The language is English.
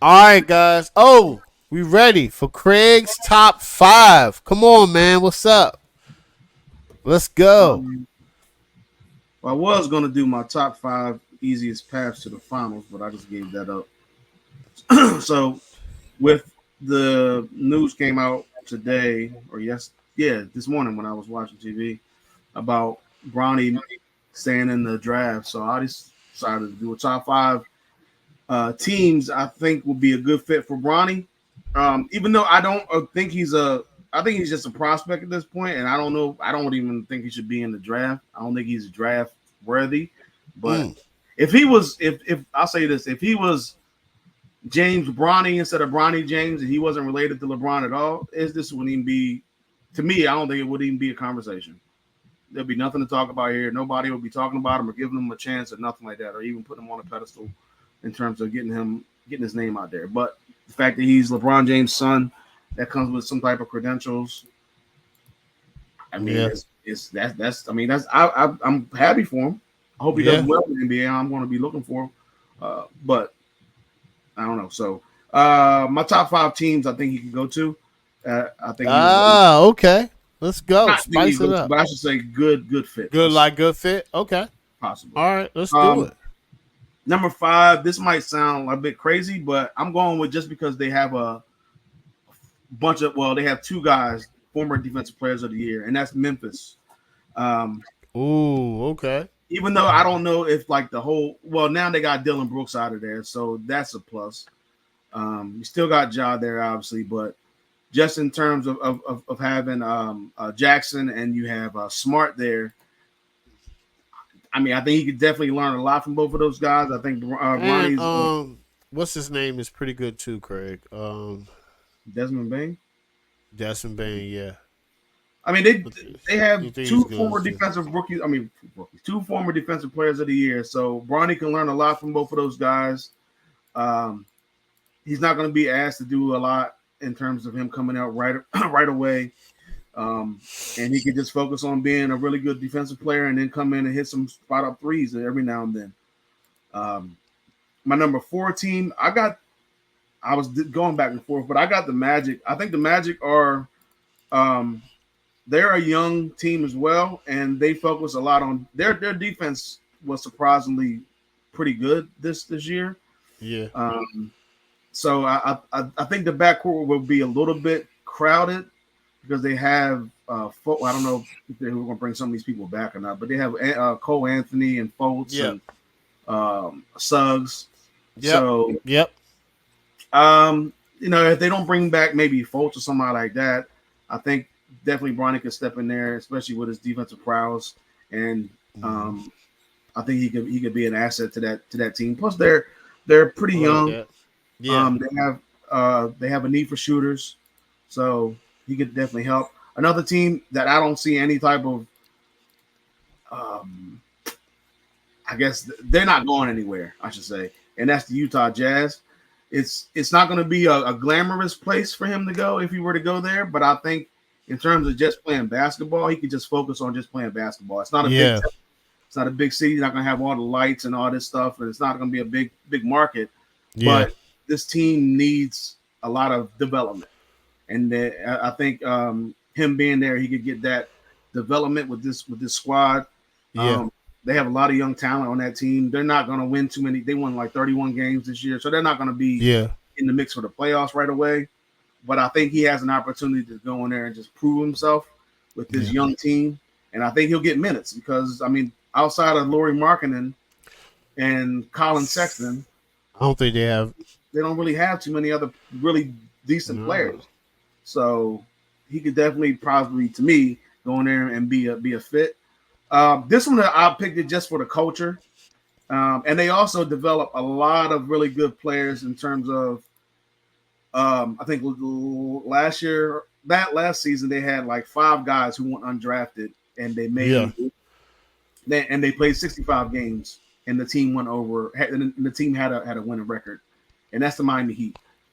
All right, guys. Oh, we ready for Craig's top five. Come on, man. What's up? Let's go. Um, I was gonna do my top five easiest paths to the finals, but I just gave that up. So with the news came out today or this morning when I was watching TV about Bronny staying in the draft. So I just decided to do a top five teams I think will be a good fit for Bronny. Even though I don't think I think he's just a prospect at this point, and I don't know. I don't even think he should be in the draft. I don't think he's draft worthy. But Mm. if he was, if I'll say this, if he was James Bronny instead of Bronny James, and he wasn't related to LeBron at all, is this wouldn't even be to me? I don't think it would even be a conversation. There'd be nothing to talk about here. Nobody would be talking about him or giving him a chance or nothing like that, or even putting him on a pedestal in terms of getting his name out there. But the fact that he's LeBron James' son, that comes with some type of credentials. I mean, Yeah. it's that's I mean that's I'm happy for him. I hope he does Yeah. well in the NBA. I'm going to be looking for him, but I don't know. So my top five teams, I think he can go to. I think he's Okay. Let's go. not think he Spice can it go to, up. but I should say good fit. Good, like good fit. Okay. Possibly. All right. Let's do Um, it. Number five. This might sound a bit crazy, but I'm going with just because they have a bunch of they have two guys, former defensive players of the year, and that's Memphis. Um, Ooh. Okay. even though I don't know if like the whole now they got Dylan Brooks out of there, so that's a plus. You still got Ja there, obviously, but just in terms of having Jackson and you have Smart there, I mean, I think he could definitely learn a lot from both of those guys. I think And Ronnie's what's his name is pretty good too, Craig. Desmond Bain. Desmond Bain. Yeah. I mean, they You have think he's two good former too? defensive rookies. I mean, two former defensive players of the year. So Bronny can learn a lot from both of those guys. Um, he's not going to be asked to do a lot in terms of him coming out right right away. And he could just focus on being a really good defensive player and then come in and hit some spot up threes every now and then. Um, my number four team, I was going back and forth, but I got the Magic. I think the Magic are um, they're a young team as well, and they focus a lot on their defense was surprisingly pretty good this year. Yeah. Um, so I think the backcourt will be a little bit crowded because they have I don't know if they're going to bring some of these people back or not, but they have Cole Anthony and Fultz Yep. and Suggs. Yep. So Yep. if they don't bring back maybe Fultz or somebody like that, I think definitely Bronny could step in there, especially with his defensive prowess, and Mm-hmm. um, I think he could be an asset to that team. Plus, they're pretty I like young. that. Yeah. They have a need for shooters, so he could definitely help. Another team that I don't see any type of, um, I guess they're not going anywhere. I should say, and that's the Utah Jazz. It's not going to be a glamorous place for him to go if he were to go there, but I think in terms of just playing basketball, he could just focus on just playing basketball. Yeah. It's not a big city. You're not going to have all the lights and all this stuff, and it's not going to be a big market. Yeah. But this team needs a lot of development, and I think him being there, he could get that development with this squad. Yeah. Um, they have a lot of young talent on that team. They're not going to win too many. They won like 31 games this year, so they're not going to be Yeah. in the mix for the playoffs right away. But I think he has an opportunity to go in there and just prove himself with this Yeah. young team, and I think he'll get minutes because I mean, outside of Laurie Markkinen and Colin Sexton, I don't think they have. they don't really have too many other really decent No. players. So he could definitely probably to me go in there and be a fit. This one I picked it just for the culture, and they also develop a lot of really good players in terms of. I think last season they had like five guys who went undrafted, and Yeah. they played 65 games, and the team went over, and the team had a winning record, and that's the Miami Heat.